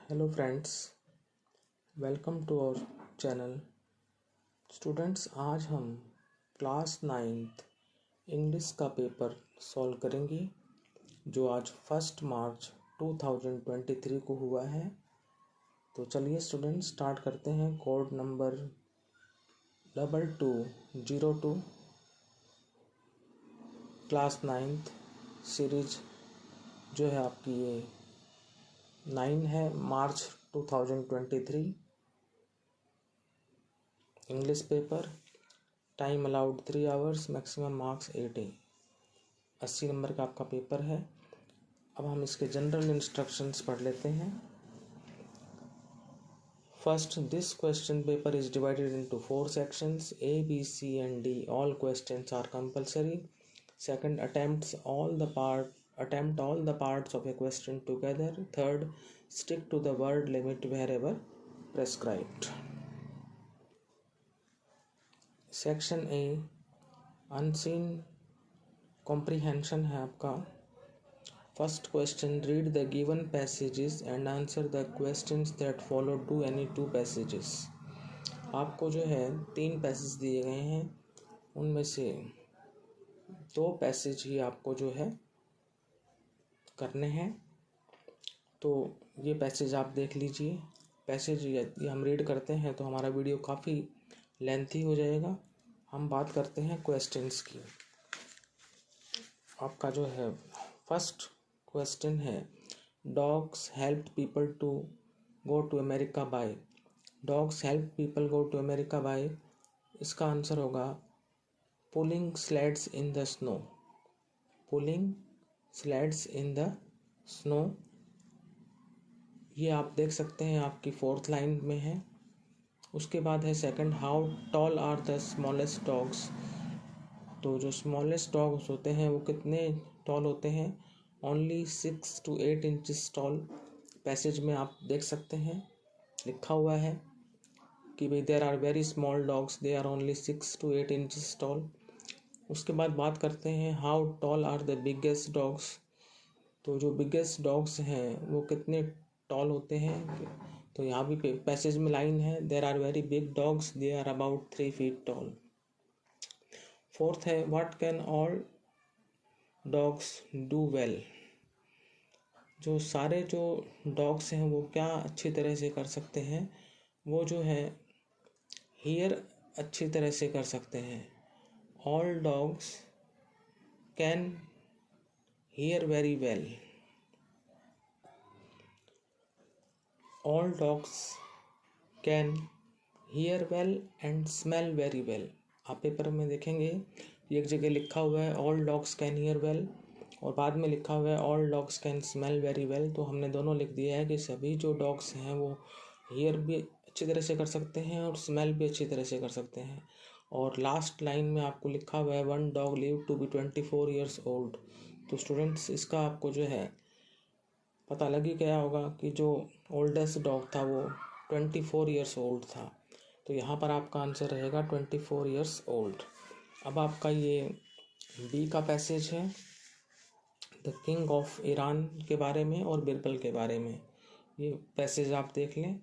Hello friends, welcome to our channel. Students, आज हम class 9th English का paper solve करेंगे जो आज 1 मार्च 2023 को हुआ है। तो चलिए स्टूडेंट्स स्टार्ट करते हैं। Code number 2202 class 9th series जो है आपकी ये 9 है मार्च 2023 English paper. Time allowed 3 hours, maximum marks 80 number का आपका पेपर है। अब हम इसके जनरल इंस्ट्रक्शंस पढ़ लेते हैं। First, this question paper is divided into 4 sections A, B, C and D. All questions are compulsory. Second, attempt all the parts of a question together. Third, stick to the word limit wherever prescribed. Section A unseen comprehension है आपका। First question, read the given passages and answer the questions that follow to any 2 passages. आपको जो है 3 passage दिए गए हैं, उनमें से 2 पैसेज ही आपको जो है करने हैं। तो ये पैसेज आप देख लीजिए। पैसेज यदि हम रीड करते हैं तो हमारा वीडियो काफ़ी लेंथी हो जाएगा। हम बात करते हैं क्वेश्चंस की। आपका जो है फर्स्ट क्वेश्चन है, dogs help people to go to America by. Dogs help people go to America by, इसका आंसर होगा pulling sleds in the snow. Pulling sleds in the snow, ये आप देख सकते हैं आपकी 4th लाइन में है। उसके बाद है second, how tall are the smallest dogs. तो जो स्मॉलेस्ट डॉग्स होते हैं वो कितने टॉल होते हैं? Only 6 to 8 inches tall. Passage में आप देख सकते हैं लिखा हुआ है कि भाई there are very small dogs, they are only 6 to 8 inches tall. उसके बाद बात करते हैं how tall are the biggest dogs. तो जो बिगेस्ट डॉग्स हैं वो कितने टॉल होते हैं? तो यहाँ भी पैसेज में लाइन है, there are very big dogs, they are about 3 feet tall. Fourth है, what can all dogs do well. जो सारे जो डॉग्स हैं वो क्या अच्छी तरह से कर सकते हैं? वो जो है हियर अच्छी तरह से कर सकते हैं। All dogs can hear very well. All dogs can hear well and smell very well. आप पेपर में देखेंगे एक जगह लिखा हुआ है all dogs can hear well और बाद में लिखा हुआ है all dogs can smell very well. तो हमने दोनों लिख दिया है कि सभी जो डॉग्स हैं वो हियर भी अच्छी तरह से कर सकते हैं और स्मेल भी अच्छी तरह से कर सकते हैं। और लास्ट लाइन में आपको लिखा हुआ है 1 dog lived to be 24 years old। तो स्टूडेंट्स इसका आपको जो है पता लग ही गया होगा कि जो ओल्डेस्ट डॉग था वो 24 ईयर्स ओल्ड था। तो यहाँ पर आपका आंसर रहेगा 24 ईयर्स ओल्ड। अब आपका ये बी का पैसेज है, द किंग ऑफ ईरान के बारे में और बिरबल के बारे में। ये पैसेज आप देख लें।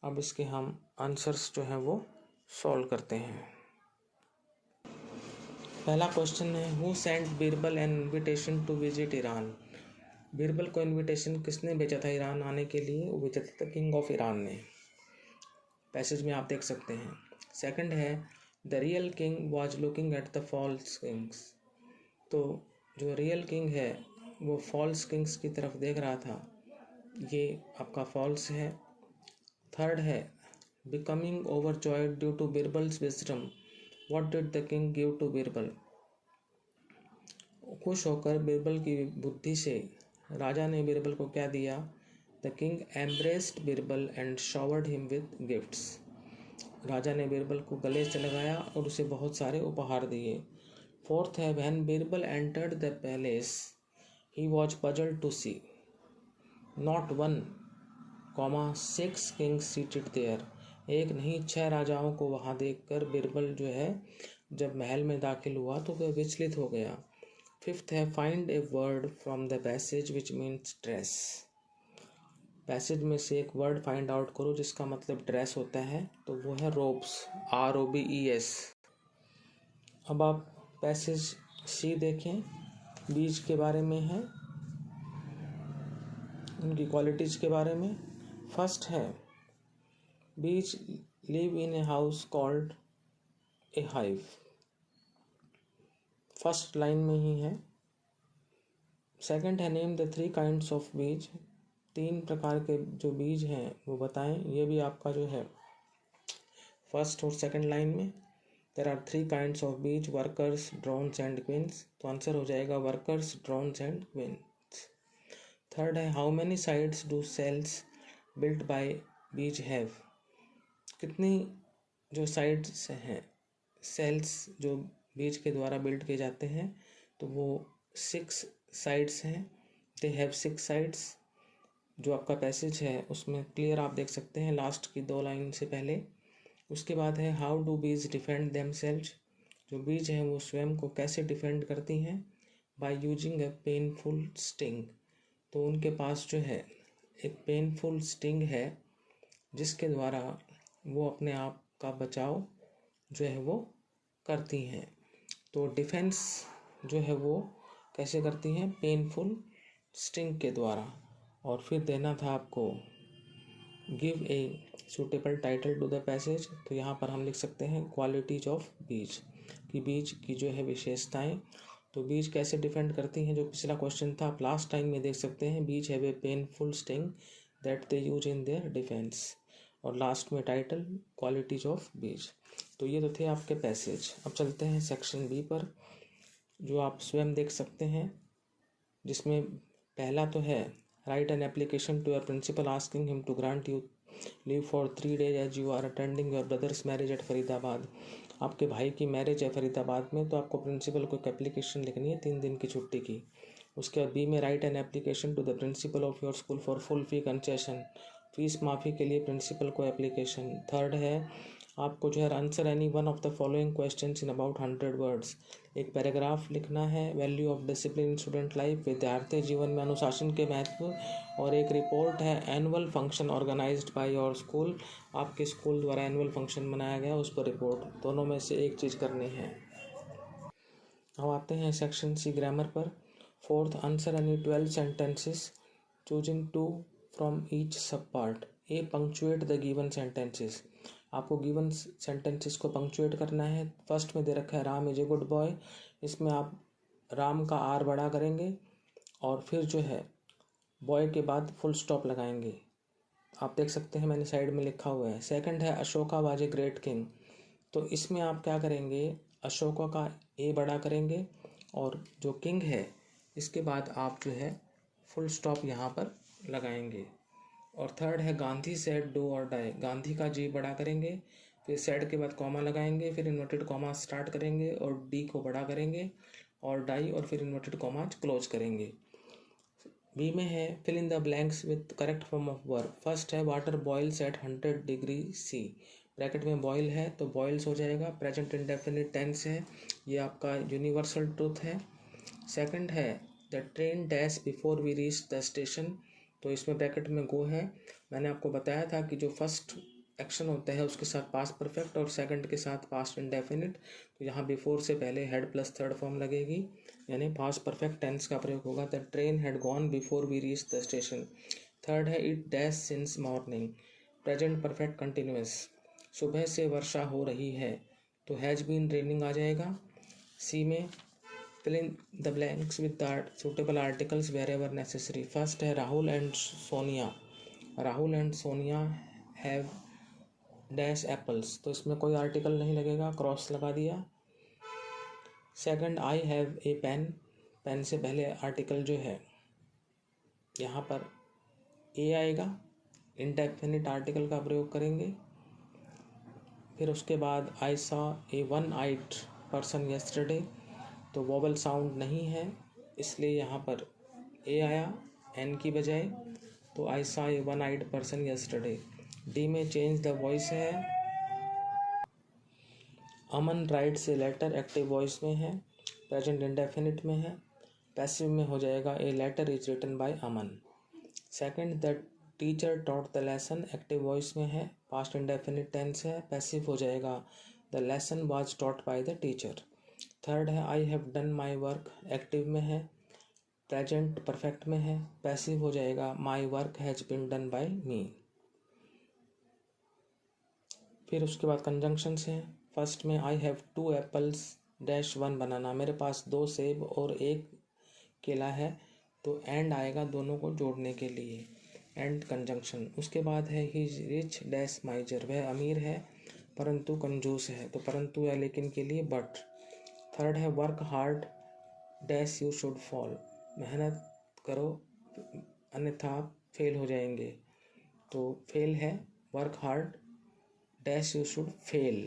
अब इसके हम आंसर्स जो हैं वो सॉल्व करते हैं। पहला क्वेश्चन है, who sent Birbal an invitation to visit Iran. Birbal को इनविटेशन किसने भेजा था ईरान आने के लिए? वो भेजा था किंग ऑफ ईरान ने। पैसेज में आप देख सकते हैं। सेकंड है, the real king was looking at the false kings. तो जो रियल किंग है वो फॉल्स किंग्स की तरफ देख रहा था, ये आपका फॉल्स है। थर्ड है, becoming overjoyed due to Birbal's wisdom, what did the king give to Birbal. खुश होकर बिरबल की बुद्धि से राजा ने बिरबल को क्या दिया? The king embraced Birbal and showered him with gifts. राजा ने बिरबल को गले से लगाया और उसे बहुत सारे उपहार दिए। फोर्थ है, when Birbal entered the palace he was puzzled to see not 1, 6 kings seated there. एक नहीं 6 राजाओं को वहाँ देखकर बिरबल जो है जब महल में दाखिल हुआ तो वह विचलित हो गया। फिफ्थ है, find A word from the passage which means dress. Passage में से एक वर्ड फाइंड आउट करो जिसका मतलब ड्रेस होता है, तो वो है रोब्स, ROBES। अब आप पैसेज सी देखें, बीज के बारे में है, उनकी क्वालिटीज के बारे में। फर्स्ट है बीज live in a house called a hive, first line में ही है। सेकंड है नेम द 3 काइंड्स ऑफ बीज, 3 प्रकार के जो बीज हैं वो बताएं, ये भी आपका जो है फर्स्ट और सेकंड लाइन में। There are 3 kinds of bees, workers, drones and queens, तो आंसर हो जाएगा workers, drones and queens. Third है how many sides do cells built by bees have, कितनी जो साइड्स हैं, सेल्स जो बीज के द्वारा बिल्ड किए जाते हैं, तो वो 6 साइड्स हैं। They have 6 sides. जो आपका पैसेज है उसमें क्लियर आप देख सकते हैं लास्ट की 2 लाइन से पहले। उसके बाद है हाउ डू बीज डिफेंड देमसेल्व्स, जो बीज हैं वो स्वयं को कैसे डिफेंड करती हैं, by using A painful sting, तो उनके पास जो है एक पेनफुल स्टिंग है जिसके द्वारा वो अपने आप का बचाव जो है वो करती हैं। तो डिफेंस जो है वो कैसे करती हैं, पेनफुल स्टिंग के द्वारा। और फिर देना था आपको give a suitable title to the passage, तो यहाँ पर हम लिख सकते हैं क्वालिटीज ऑफ बीज, कि बीज की जो है विशेषताएं। तो बीज कैसे डिफेंड करती हैं, जो पिछला क्वेश्चन था आप लास्ट टाइम में देख सकते हैं, बीज have a painful sting that they use in their defence, और लास्ट में टाइटल क्वालिटीज ऑफ बीज। तो ये तो थे आपके पैसेज। अब चलते हैं सेक्शन बी पर, जो आप स्वयं देख सकते हैं, जिसमें पहला तो है write an application to your principal asking him to grant you leave for 3 days as you are attending your brother's marriage at Faridabad. आपके भाई की मैरिज है फरीदाबाद में, तो आपको प्रिंसिपल को एक एप्लीकेशन लिखनी है 3 दिन की छुट्टी की। उसके बाद बी में write an application to the principal of your school for full fee concession, fees माफ़ी के लिए प्रिंसिपल को एप्लीकेशन। थर्ड है आपको जो है answer any one of the following questions in about 100 words, एक पैराग्राफ लिखना है। Value of discipline in student life, विद्यार्थी जीवन में अनुशासन के महत्व। और एक रिपोर्ट है annual function organised by your school, आपके स्कूल द्वारा एनुअल फंक्शन मनाया गया उस पर रिपोर्ट, दोनों में से एक चीज़ करनी है। अब आते हैं सेक्शन सी ग्रामर पर। Fourth answer any 12 sentences choosing 2 from each sub part. A punctuate the given sentences, आपको गिवन सेंटेंसेस को पंक्चुएट करना है। फर्स्ट में दे रखा है Ram is a good boy, इसमें आप राम का आर बड़ा करेंगे और फिर जो है बॉय के बाद फुल स्टॉप लगाएंगे। आप देख सकते हैं मैंने साइड में लिखा हुआ है। सेकंड है Ashoka was a great king, तो इसमें आप क्या करेंगे, अशोका का ए बड़ा करेंगे और जो किंग है इसके बाद आप जो है फुल स्टॉप यहाँ पर लगाएंगे। और थर्ड है गांधी सेड डू और डाई, गांधी का जी बड़ा करेंगे, फिर सेड के बाद कॉमा लगाएंगे, फिर इन्वर्टेड कॉमा स्टार्ट करेंगे और डी को बड़ा करेंगे और डाई और फिर इन्वर्टेड कॉमा क्लोज करेंगे। बी में है fill in the blanks with correct form of verb. First है water boils at 100 degree C, bracket में बॉयल है तो बॉइल्स हो जाएगा। प्रेजेंट इंडेफिनिट टेंस है, ये आपका यूनिवर्सल ट्रूथ है। सेकंड है the train dash before we reach the station, तो इसमें ब्रैकेट में गो है। मैंने आपको बताया था कि जो फर्स्ट एक्शन होता है उसके साथ पास्ट परफेक्ट और सेकंड के साथ पास्ट इंडेफिनिट, तो यहाँ बिफोर से पहले हेड प्लस थर्ड फॉर्म लगेगी, यानी पास्ट परफेक्ट टेंस का प्रयोग होगा। The train had gone before we reach the station. Third है it dash since morning, present perfect continuous, सुबह से वर्षा हो रही है तो हैज बीन रेनिंग आ जाएगा। सी में fill in the blanks with the suitable articles wherever necessary. First है Rahul and Sonia, Rahul and Sonia have dash apples, तो इसमें कोई आर्टिकल नहीं लगेगा, क्रॉस लगा दिया। Second I have a pen, pen से पहले आर्टिकल जो है यहाँ पर ए आएगा, इंडेफिनिट आर्टिकल का प्रयोग करेंगे। फिर उसके बाद I saw a one eyed person yesterday, तो वोवल साउंड नहीं है इसलिए यहाँ पर ए आया एन की बजाय, तो I saw a one eyed person yesterday. D में चेंज द वॉइस है, Aman writes a letter, active voice में है, प्रेजेंट इंडेफिनिट में है। पैसिव में हो जाएगा a letter is written by Aman. Second the teacher taught the lesson active voice में है, पास्ट इंडेफिनिट टेंस है, पैसिव हो जाएगा the lesson was taught by the teacher. Third है I have done my work, active में है, present perfect में है, पैसिव हो जाएगा my work has been done by me. फिर उसके बाद कंजंक्शंस हैं। फर्स्ट में आई हैव 2 एप्पल्स डैश 1 बनाना, मेरे पास 2 सेब और 1 केला है, तो एंड आएगा दोनों को जोड़ने के लिए, एंड कंजंक्शन। उसके बाद है ही इज रिच डैश माइजर, वह अमीर है परंतु कंजूस है, तो परंतु या लेकिन के लिए बट। थर्ड है work hard dash you should fall, मेहनत करो अन्यथा आप फेल हो जाएंगे, तो फेल है work hard dash you should fail.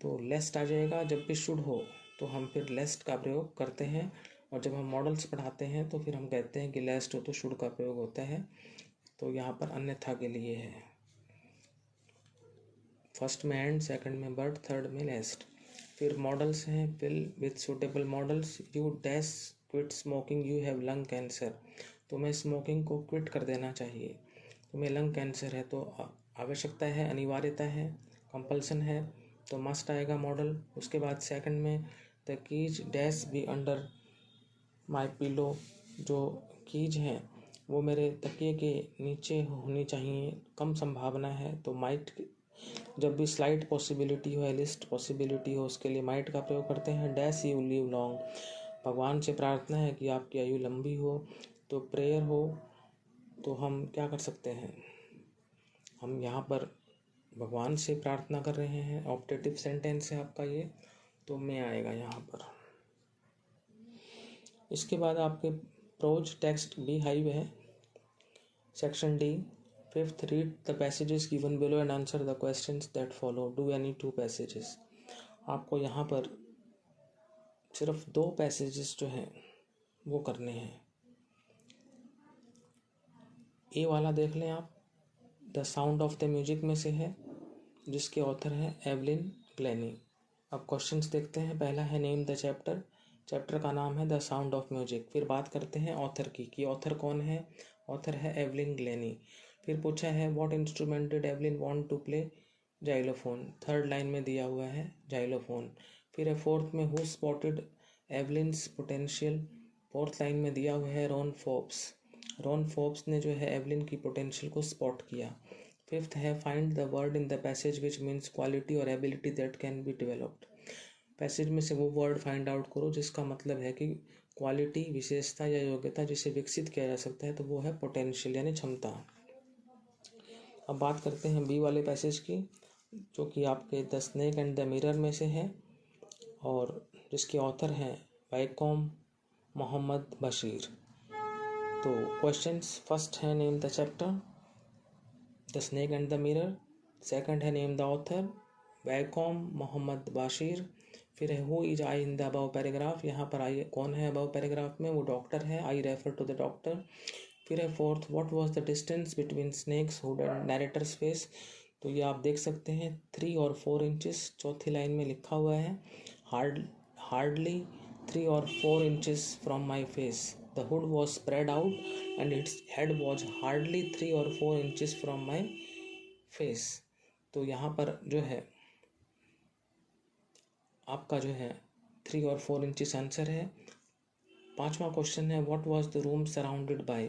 तो लेस्ट आ जाएगा, जब भी शुड हो तो हम फिर लेस्ट का प्रयोग करते हैं, और जब हम मॉडल्स पढ़ाते हैं तो फिर हम कहते हैं कि लेस्ट हो तो शुड का प्रयोग होता है, तो यहाँ पर अन्यथा के लिए है। फर्स्ट में एंड, सेकंड में बट, थर्ड में लेस्ट। फिर मॉडल्स हैं, fill with suitable modals. You dash quit smoking, you have lung cancer, तुम्हें स्मोकिंग को क्विट कर देना चाहिए, तुम्हें लंग कैंसर है, तो आवश्यकता है, अनिवार्यता है, कंपल्सन है, तो मस्ट आएगा मॉडल। उसके बाद सेकंड में the keys dash be under my pillow, जो कीज हैं वो मेरे तकिए के नीचे होनी चाहिए, कम संभावना है, तो माइट। जब भी स्लाइट पॉसिबिलिटी हो या लिस्ट पॉसिबिलिटी हो उसके लिए माइट का प्रयोग करते हैं। डैश यू लिव लॉन्ग, भगवान से प्रार्थना है कि आपकी आयु लंबी हो, तो प्रेयर हो, तो हम क्या कर सकते हैं, हम यहाँ पर भगवान से प्रार्थना कर रहे हैं, ऑप्टेटिव सेंटेंस है आपका ये, तो में आएगा यहाँ पर। इसके बाद आपके प्रोज टेक्स्ट बी हाइव है। Section D, fifth, read the passages given below and answer the questions that follow, do any 2 passages. आपको यहाँ पर सिर्फ 2 पैसेजेस जो हैं वो करने हैं। ए वाला देख लें आप, the sound of the music में से है, जिसके ऑथर हैं एवलिन ग्लेनी। अब क्वेश्चंस देखते हैं। पहला है नेम द चैप्टर, चैप्टर का नाम है द साउंड ऑफ म्यूजिक। फिर बात करते हैं ऑथर की कि ऑथर कौन है, ऑथर है एवलिन ग्लेनी। फिर पूछा है what instrument did Evelyn want to play, xylophone, third line में दिया हुआ है जाइलोफोन। फिर है फोर्थ में who spotted Evelyn's potential, fourth line में दिया हुआ है रॉन फोर्ब्स, रॉन फोर्ब्स ने जो है एवलिन की पोटेंशियल को स्पॉट किया। फिफ्थ है find the word in the passage which means quality और ability that can be developed, passage में से वो वर्ड फाइंड आउट करो जिसका मतलब है कि क्वालिटी, विशेषता या योग्यता जिसे विकसित किया जा सकता है, तो वो है पोटेंशियल यानी क्षमता। अब बात करते हैं बी वाले पैसेज की, जो कि आपके the snake and the mirror में से है और जिसके ऑथर हैं वैकोम मोहम्मद बशीर। तो क्वेश्चंस, फर्स्ट है name the chapter the snake and the mirror, second है name the author Vaikom Mohammad Basheer. फिर है who is I in the above paragraph, यहाँ पर आई कौन है अबव पैराग्राफ में, वो डॉक्टर है, I refer to the doctor. फिर है fourth what was the distance between snake's hood and narrator's face, तो ये आप देख सकते हैं 3 और 4 इंचेस, चौथी लाइन में लिखा हुआ है। हार्डली 3 और 4 inches from my face, the hood was spread out and its head was hardly 3 और 4 इंचेस फ्रॉम माई फेस। तो यहाँ पर जो है आपका जो है 3 और 4 इंचेस आंसर है। पांचवा क्वेश्चन है what was the room surrounded by,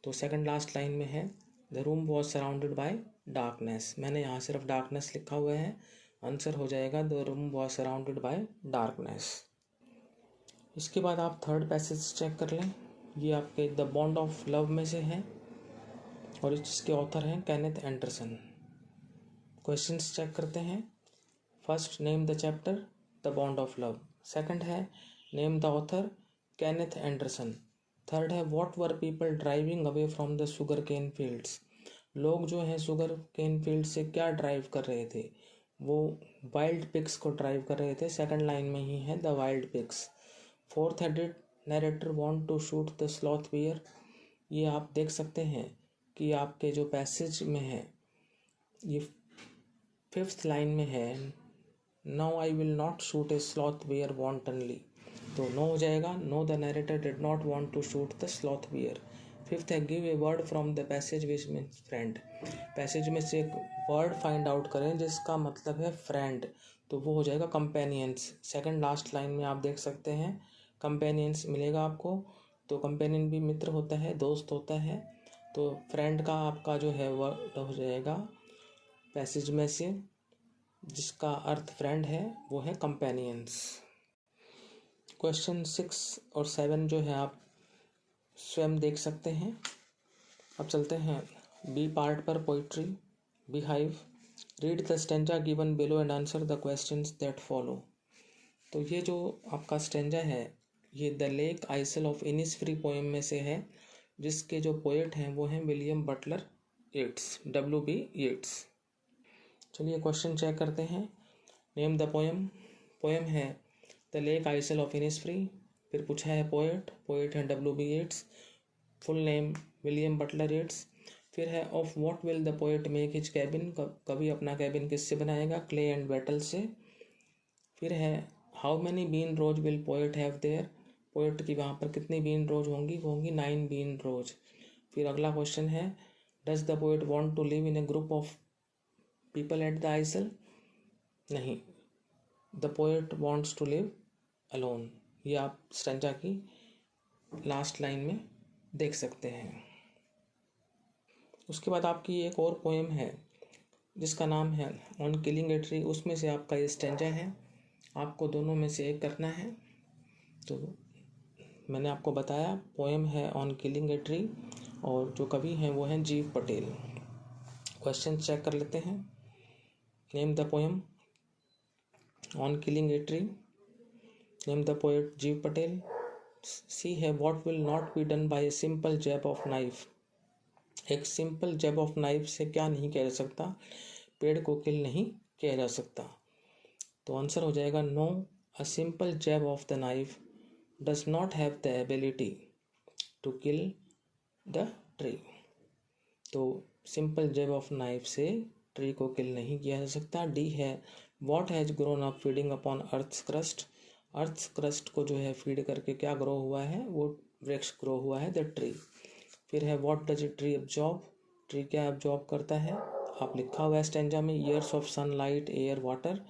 तो सेकंड लास्ट लाइन में है the room was surrounded by darkness, मैंने यहाँ सिर्फ डार्कनेस लिखा हुआ है, आंसर हो जाएगा the room was surrounded by darkness. इसके बाद आप थर्ड पैसेज चेक कर लें, ये आपके द बॉन्ड ऑफ लव में से है और इसके ऑथर हैं केनेथ एंडरसन। क्वेश्चंस चेक करते हैं। First name the chapter the bond of love, second है name the author Kenneth Anderson, third है what were people driving away from the sugar cane fields, लोग जो हैं शुगर केन फील्ड से क्या drive कर रहे थे, वो वाइल्ड पिग्स को ड्राइव कर रहे थे, सेकंड लाइन में ही है द वाइल्ड पिग्स। फोर्थ है did narrator want to shoot the sloth bear, ये आप देख सकते हैं कि आपके जो पैसेज में है ये फिफ्थ लाइन में है now I will not shoot a sloth bear wantonly, तो नो हो जाएगा, no the narrator did not want to shoot the sloth bear, fifth है give a word from the passage which means friend. Passage में से एक word find out करें जिसका मतलब है फ्रेंड, तो वो हो जाएगा कंपेनियंस। सेकंड लास्ट लाइन में आप देख सकते हैं कंपेनियंस मिलेगा आपको। तो कंपेनियन भी मित्र होता है, दोस्त होता है। तो फ्रेंड का आपका जो है वर्ड हो जाएगा पैसेज में से जिसका अर्थ फ्रेंड है वो है कंपेनियंस। क्वेश्चन 6 और 7 जो है आप स्वयं देख सकते हैं। अब चलते हैं बी पार्ट पर, poetry Beehive. Read the stanza given below and answer the questions that follow. तो ये जो आपका स्टेंजा है ये the lake isle of Innisfree poem में से है, जिसके जो पोएट हैं वो हैं William Butler Yeats, WB Yeats. चलिए क्वेश्चन चेक करते हैं। नेम द पोएम, पोएम है the lake isle of Innisfree. फिर पूछा है पोएट, पोएट है WB येट्स, full name William Butler Yeats. फिर है of what will the poet make his cabin, कभी अपना कैबिन किससे बनाएगा, क्ले एंड बैटल से। फिर है how many bean rows will poet have there, poet की वहाँ पर कितनी बीन रोज होंगी, वो होंगी 9 बीन रोज। फिर अगला क्वेश्चन है does the poet want to live in a group of people at the isle, नहीं, the poet wants to live alone. ये आप स्टेंजा की लास्ट लाइन में देख सकते हैं। उसके बाद आपकी एक और पोएम है जिसका नाम है ऑन किलिंग ए ट्री, उसमें से आपका ये स्टेंजा है। आपको दोनों में से एक करना है। तो मैंने आपको बताया पोएम है ऑन किलिंग ए ट्री और जो कवि हैं वो हैं जीव पटेल। क्वेश्चन चेक कर लेते हैं। Name the poem on killing a tree, name the poet Gieve Patel. C है what will not be done by a simple jab of knife, एक सिंपल जैब ऑफ नाइफ से क्या नहीं किया जा सकता, पेड़ को किल नहीं किया जा सकता। तो आंसर हो जाएगा no, a simple jab of the knife does not have the ability to kill the tree. तो सिंपल जैब ऑफ नाइफ से ट्री को किल नहीं किया जा सकता। डी है what has grown up feeding upon earth's crust, earth's crust को जो है फीड करके क्या ग्रो हुआ है, वो वृक्ष ग्रो हुआ है, द ट्री। फिर है what does a tree absorb, tree क्या एब्जॉर्ब करता है, आप लिखा हुआ है स्टेंजा में years of sunlight air water,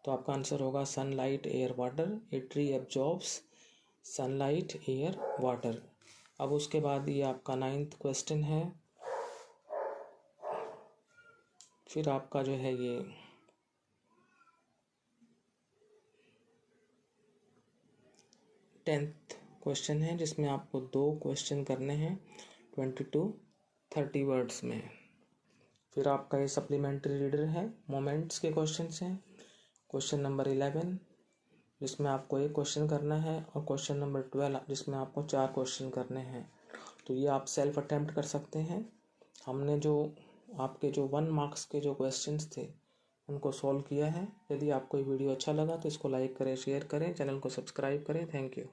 तो आपका आंसर होगा sunlight air water. A tree absorbs sunlight air water. अब उसके बाद ये आपका 9th क्वेश्चन है। फिर आपका जो है ये 10th क्वेश्चन है जिसमें आपको 2 क्वेश्चन करने हैं 20-30 वर्ड्स में। फिर आपका ये सप्लीमेंट्री रीडर है, मोमेंट्स के क्वेश्चंस हैं। क्वेश्चन नंबर 11 जिसमें आपको 1 क्वेश्चन करना है और क्वेश्चन नंबर 12 जिसमें आपको 4 क्वेश्चन करने हैं। तो ये आप सेल्फ अटेम्प्ट कर सकते हैं। हमने जो आपके जो 1 मार्क्स के जो क्वेश्चंस थे उनको सॉल्व किया है। यदि आपको ये वीडियो अच्छा लगा तो इसको लाइक करें, शेयर करें, चैनल को सब्सक्राइब करें। Thank you.